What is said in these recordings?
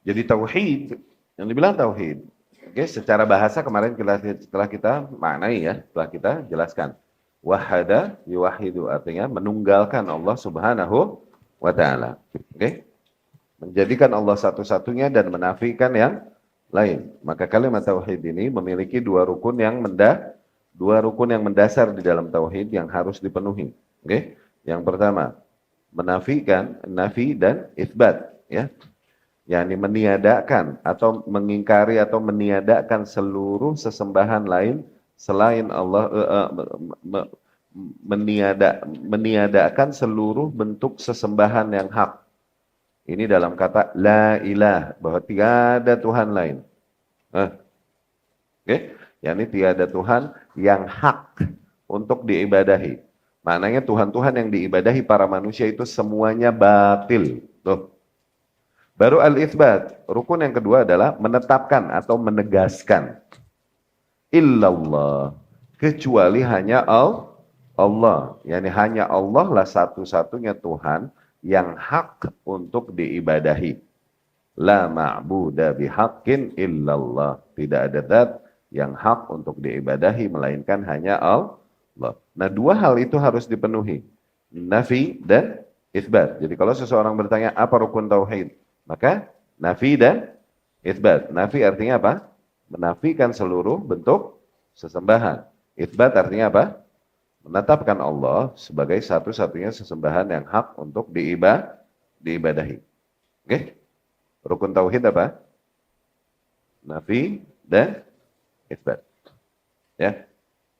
Jadi tauhid, yang dibilang tauhid, oke, secara bahasa kemarin setelah kita maknai ya, setelah kita jelaskan. Wahada yuwahidu artinya menunggalkan Allah Subhanahu wa taala. Oke? Menjadikan Allah satu-satunya dan menafikan yang lain. Maka kalimat tauhid ini memiliki dua rukun yang mendasar di dalam tauhid yang harus dipenuhi. Oke? Yang pertama, menafikan, nafi dan itsbat, ya. yakni meniadakan atau mengingkari atau meniadakan seluruh sesembahan lain selain Allah, meniadakan seluruh bentuk sesembahan yang hak. Ini dalam kata la ilah, bahwa tiada Tuhan lain. Oke? yakni tiada Tuhan yang hak untuk diibadahi. Maknanya Tuhan-Tuhan yang diibadahi para manusia itu semuanya batil. Tuh. Baru al-itsbat, rukun yang kedua adalah menetapkan atau menegaskan. Illallah, kecuali hanya Allah. Yani hanya Allah lah satu-satunya Tuhan yang hak untuk diibadahi. La ma'buda bihaqqin illallah. Tidak ada zat yang hak untuk diibadahi melainkan hanya Allah. Nah, dua hal itu harus dipenuhi. Nafi dan itsbat. Jadi kalau seseorang bertanya apa rukun tauhid? Maka nafi dan itsbat. Nafi artinya apa? Menafikan seluruh bentuk sesembahan. Itsbat artinya apa? Menetapkan Allah sebagai satu-satunya sesembahan yang hak untuk diibadahi. Oke? Rukun tauhid apa? Nafi dan itsbat. Ya.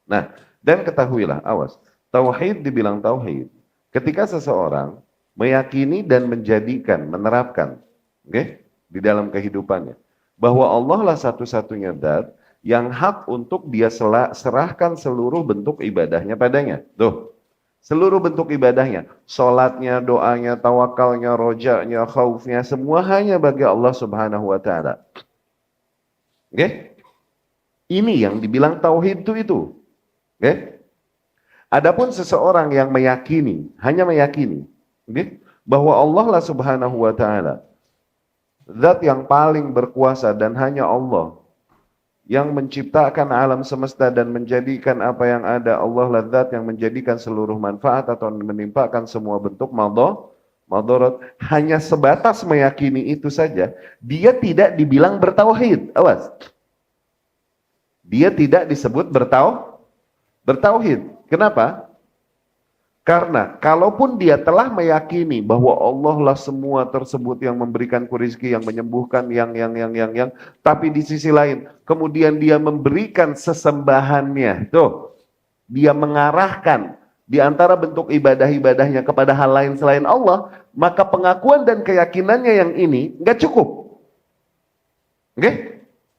Nah, dan ketahuilah, awas. Tauhid dibilang tauhid ketika seseorang meyakini dan menjadikan, menerapkan, di dalam kehidupannya, bahwa Allah lah satu-satunya zat yang hak untuk dia serahkan seluruh bentuk ibadahnya padanya. Tuh, seluruh bentuk ibadahnya, sholatnya, doanya, tawakalnya, rojaknya, khaufnya, semua hanya bagi Allah Subhanahu wa Ta'ala. Ini yang dibilang tauhid itu. Adapun seseorang yang meyakini, hanya meyakini, bahwa Allah lah Subhanahu wa Ta'ala zat yang paling berkuasa dan hanya Allah yang menciptakan alam semesta dan menjadikan apa yang ada. Allah lah zat yang menjadikan seluruh manfaat atau menimpakan semua bentuk madarat. Hanya sebatas meyakini itu saja, dia tidak dibilang bertauhid. Awas. Dia tidak disebut bertauhid. Kenapa? Karena kalaupun dia telah meyakini bahwa Allah lah semua tersebut yang memberikan rezeki, yang menyembuhkan, yang, tapi di sisi lain, kemudian dia memberikan sesembahannya, tuh, dia mengarahkan di antara bentuk ibadah-ibadahnya kepada hal lain selain Allah, maka pengakuan dan keyakinannya yang ini nggak cukup.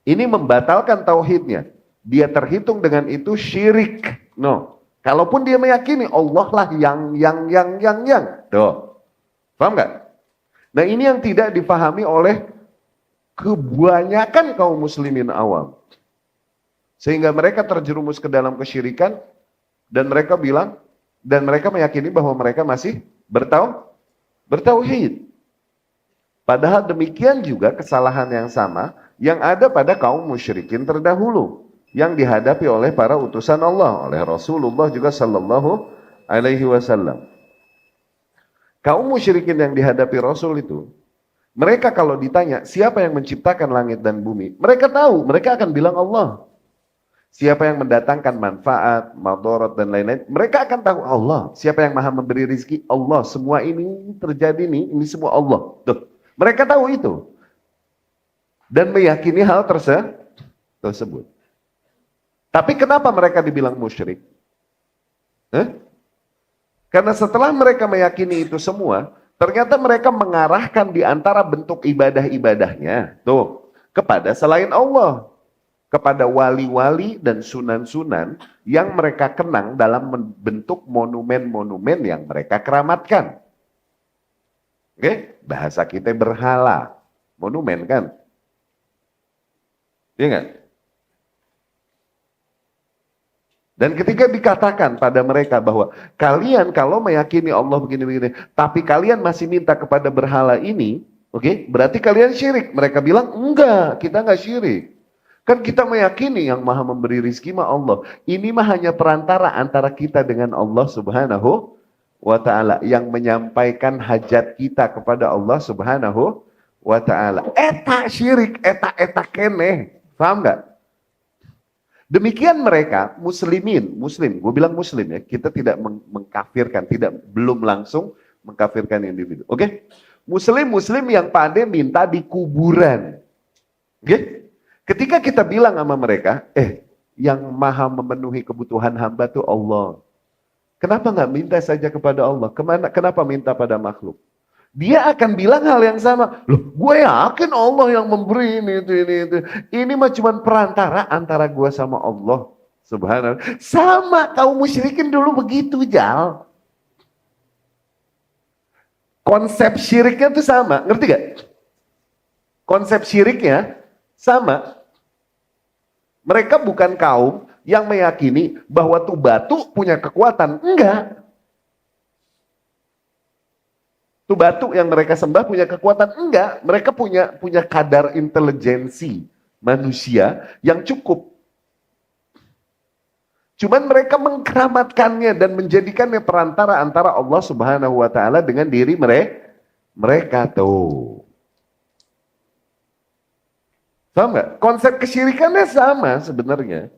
Ini membatalkan tauhidnya. Dia terhitung dengan itu syirik. No. Kalaupun dia meyakini Allah lah yang. Tuh. Paham nggak? Nah, ini yang tidak dipahami oleh kebanyakan kaum muslimin awam. Sehingga mereka terjerumus ke dalam kesyirikan dan mereka bilang, dan mereka meyakini bahwa mereka masih bertauhid. Padahal demikian juga kesalahan yang sama yang ada pada kaum musyrikin terdahulu yang dihadapi oleh para utusan Allah, oleh Rasulullah juga sallallahu alaihi wasallam. Kaum musyrikin yang dihadapi Rasul itu, mereka kalau ditanya siapa yang menciptakan langit dan bumi, mereka tahu, mereka akan bilang Allah. Siapa yang mendatangkan manfaat, madarat dan lain-lain, mereka akan tahu Allah. Siapa yang maha memberi rezeki? Allah. Semua ini terjadi nih, ini semua Allah. Tuh. Mereka tahu itu. Dan meyakini hal tersebut. Tapi kenapa mereka dibilang musyrik? Karena setelah mereka meyakini itu semua, ternyata mereka mengarahkan di antara bentuk ibadah-ibadahnya tuh kepada selain Allah, kepada wali-wali dan sunan-sunan yang mereka kenang dalam bentuk monumen-monumen yang mereka keramatkan. Bahasa kita berhala, monumen kan? Iya nggak? Dan ketika dikatakan pada mereka bahwa kalian kalau meyakini Allah begini-begini, tapi kalian masih minta kepada berhala ini, Oke, berarti kalian syirik. Mereka bilang, enggak, kita enggak syirik. Kan kita meyakini yang maha memberi rizki mah Allah. Ini mah hanya perantara antara kita dengan Allah subhanahu wa ta'ala. Yang menyampaikan hajat kita kepada Allah subhanahu wa ta'ala. Eta syirik, eta keneh. Paham nggak? Demikian mereka muslim, gue bilang muslim ya, kita tidak mengkafirkan, belum langsung mengkafirkan individu. Oke? Muslim yang pandai minta di kuburan. Oke? Ketika kita bilang sama mereka, yang maha memenuhi kebutuhan hamba tuh Allah. Kenapa nggak minta saja kepada Allah? Kenapa minta pada makhluk? Dia akan bilang hal yang sama. Loh, gue yakin Allah yang memberi ini, itu. Ini mah cuma perantara antara gue sama Allah. Subhanallah. Sama kaum musyrikin dulu begitu, Jal. Konsep syiriknya tuh sama. Ngerti gak? Konsep syiriknya sama. Mereka bukan kaum yang meyakini bahwa tuh batu punya kekuatan. Enggak. Tuh batu yang mereka sembah punya kekuatan? Enggak. Mereka punya kadar intelijensi manusia yang cukup. Cuman mereka mengkeramatkannya dan menjadikannya perantara antara Allah Subhanahu wa ta'ala dengan diri mereka tuh. Paham nggak? Konsep kesyirikannya sama sebenarnya.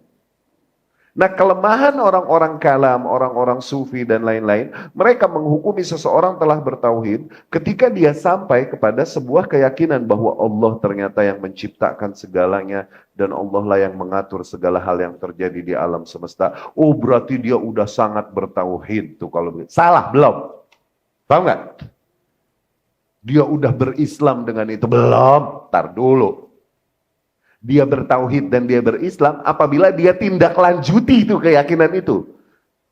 Nah, kelemahan orang-orang kalam, orang-orang sufi dan lain-lain, mereka menghukumi seseorang telah bertauhid ketika dia sampai kepada sebuah keyakinan bahwa Allah ternyata yang menciptakan segalanya dan Allah lah yang mengatur segala hal yang terjadi di alam semesta. Oh, berarti dia udah sangat bertauhid tuh kalau begitu. Salah, belum. Paham nggak? Dia udah berislam dengan itu. Belum, tar dulu. Dia bertauhid dan dia berislam apabila dia tindak lanjuti itu keyakinan itu.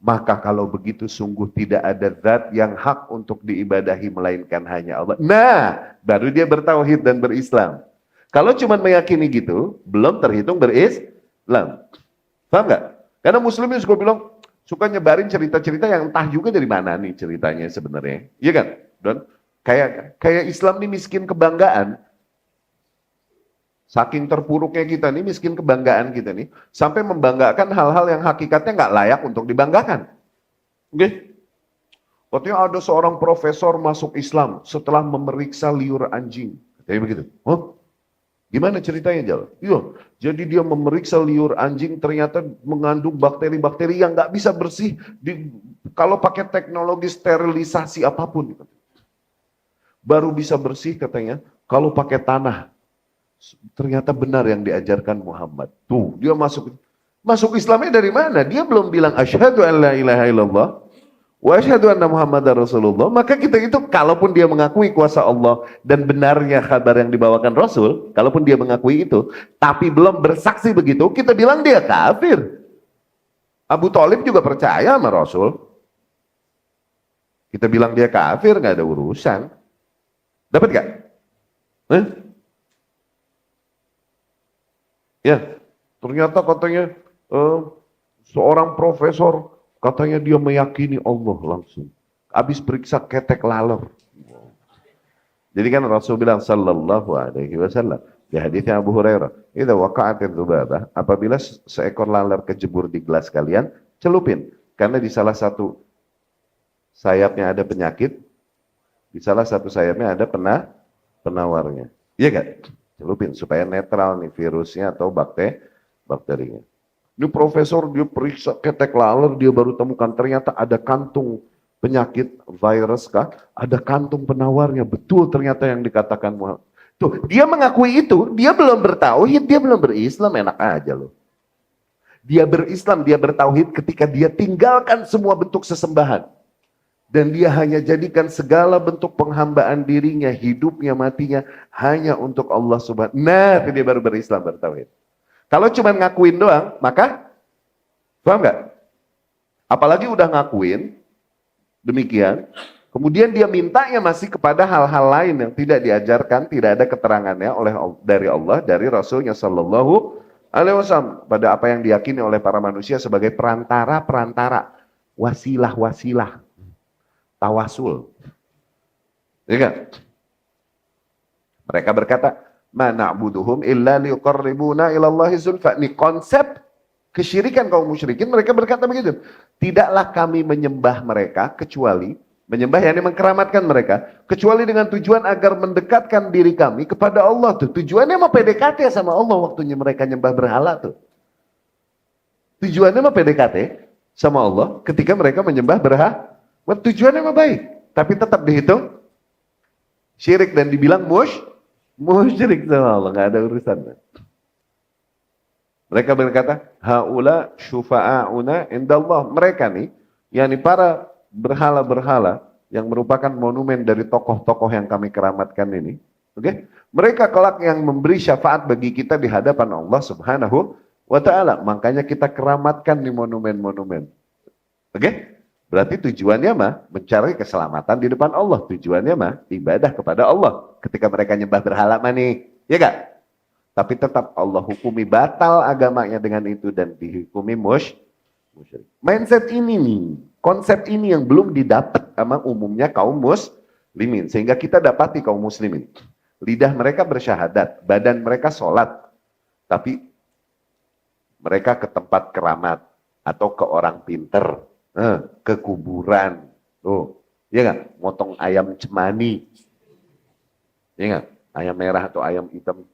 Maka kalau begitu sungguh tidak ada zat yang hak untuk diibadahi melainkan hanya Allah. Nah, baru dia bertauhid dan berislam. Kalau cuma meyakini gitu, belum terhitung berislam. Paham nggak? Karena muslimin suka bilang, suka nyebarin cerita-cerita yang entah juga dari mana nih ceritanya sebenarnya. Iya kan? Dan kayak Islam ini miskin kebanggaan. Saking terpuruknya kita nih, miskin kebanggaan kita nih, sampai membanggakan hal-hal yang hakikatnya nggak layak untuk dibanggakan. Oke? Katanya ada seorang profesor masuk Islam setelah memeriksa liur anjing. Katanya begitu. Hah? Gimana ceritanya, Jal? Iya, jadi dia memeriksa liur anjing ternyata mengandung bakteri-bakteri yang nggak bisa bersih kalau pakai teknologi sterilisasi apapun. Baru bisa bersih katanya kalau pakai tanah. Ternyata benar yang diajarkan Muhammad. Tuh, dia masuk Islamnya dari mana? Dia belum bilang asyhadu an la ilaha illallah wa asyhadu anna Muhammadar Rasulullah. Maka kita itu kalaupun dia mengakui kuasa Allah dan benarnya kabar yang dibawakan Rasul, kalaupun dia mengakui itu, tapi belum bersaksi begitu, kita bilang dia kafir. Abu Thalib juga percaya sama Rasul. Kita bilang dia kafir, nggak ada urusan. Dapat nggak? Ya, ternyata katanya seorang profesor katanya dia meyakini Allah langsung. Habis periksa ketek laler. Jadi kan Rasul bilang sallallahu alaihi wasallam di hadisnya Abu Hurairah, "Idza waqa'atil dzubabah", apabila seekor laler kejebur di gelas kalian, celupin. Karena di salah satu sayapnya ada penyakit, di salah satu sayapnya ada penawarnya. Iya kan? Celupin supaya netral nih virusnya atau bakterinya. Ini profesor dia periksa ketek laler, dia baru temukan ternyata ada kantung penyakit virus kah? Ada kantung penawarnya. Betul ternyata yang dikatakan Muhammad. Tuh, dia mengakui itu, dia belum bertauhid, dia belum berislam, enak aja loh. Dia berislam, dia bertauhid ketika dia tinggalkan semua bentuk sesembahan. Dan dia hanya jadikan segala bentuk penghambaan dirinya, hidupnya, matinya, hanya untuk Allah Subhanahu. Nah, dia baru berislam, bertauhid. Kalau cuma ngakuin doang, maka, paham nggak? Apalagi udah ngakuin, demikian, kemudian dia mintanya masih kepada hal-hal lain yang tidak diajarkan, tidak ada keterangannya dari Allah, dari Rasulnya Sallallahu Alaihi Wasallam, pada apa yang diyakini oleh para manusia sebagai perantara-perantara, wasilah-wasilah. Tawasul. Ya kan? Mereka berkata, ma na'buduhum illa liqarribuna ilallahi zulfa. Ini konsep kesyirikan kaum musyrikin. Mereka berkata begitu. Tidaklah kami menyembah mereka kecuali menyembah, yakni mengkeramatkan mereka, kecuali dengan tujuan agar mendekatkan diri kami kepada Allah tuh. Tujuannya mau PDKT sama Allah waktunya mereka nyembah berhala tuh. Tujuannya mau PDKT sama Allah ketika mereka menyembah berhala. Tujuannya mah baik, tapi tetap dihitung syirik dan dibilang musyrik sama Allah, nggak ada urusan. Mereka berkata, haula syufa'auna indallah. Mereka nih, yakni para berhala-berhala yang merupakan monumen dari tokoh-tokoh yang kami keramatkan ini, oke? Mereka kelak yang memberi syafaat bagi kita di hadapan Allah Subhanahu wa ta'ala. Makanya kita keramatkan di monumen-monumen. Oke? Berarti tujuannya mah mencari keselamatan di depan Allah. Tujuannya mah ibadah kepada Allah. Ketika mereka nyembah berhala nih, ya gak? Tapi tetap Allah hukumi batal agamanya dengan itu dan dihukumi musyrik. Mindset ini nih, konsep ini yang belum didapat sama umumnya kaum muslimin. Sehingga kita dapati kaum muslimin. Lidah mereka bersyahadat, badan mereka sholat. Tapi mereka ke tempat keramat atau ke orang pinter. Ke kuburan, ya nggak? Motong ayam cemani, ya nggak? Ayam merah atau ayam hitam.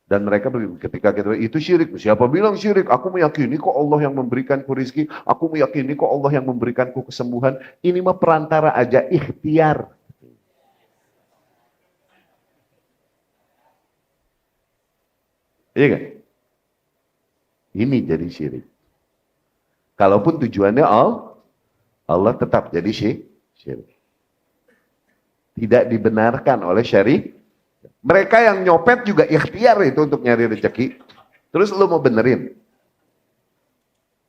Dan mereka ketika kita itu syirik. Siapa bilang syirik? Aku meyakini kok Allah yang memberikanku rizki. Aku meyakini kok Allah yang memberikanku kesembuhan. Ini mah perantara aja, ikhtiar. Iya nggak? Ini jadi syirik. Kalaupun tujuannya Allah tetap jadi syirik. Tidak dibenarkan oleh syariat. Mereka yang nyopet juga ikhtiar itu untuk nyari rezeki. Terus lu mau benerin?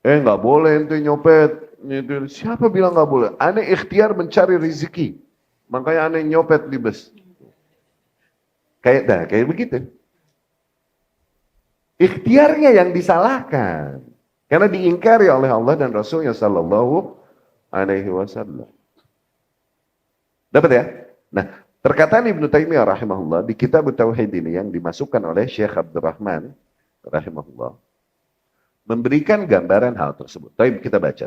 Nggak boleh ente nyopet. Siapa bilang nggak boleh? Aneh ikhtiar mencari rezeki. Makanya aneh nyopet di bus. Kayak begitu. Ikhtiarnya yang disalahkan. Karena diingkari oleh Allah dan Rasulnya Sallallahu Alaihi Wasallam. Dapat ya? Nah, perkataan Ibnu Taimiyah rahimahullah di kitab Tauhid ini yang dimasukkan oleh Syekh Abdurrahman rahimahullah memberikan gambaran hal tersebut. Baik, kita baca.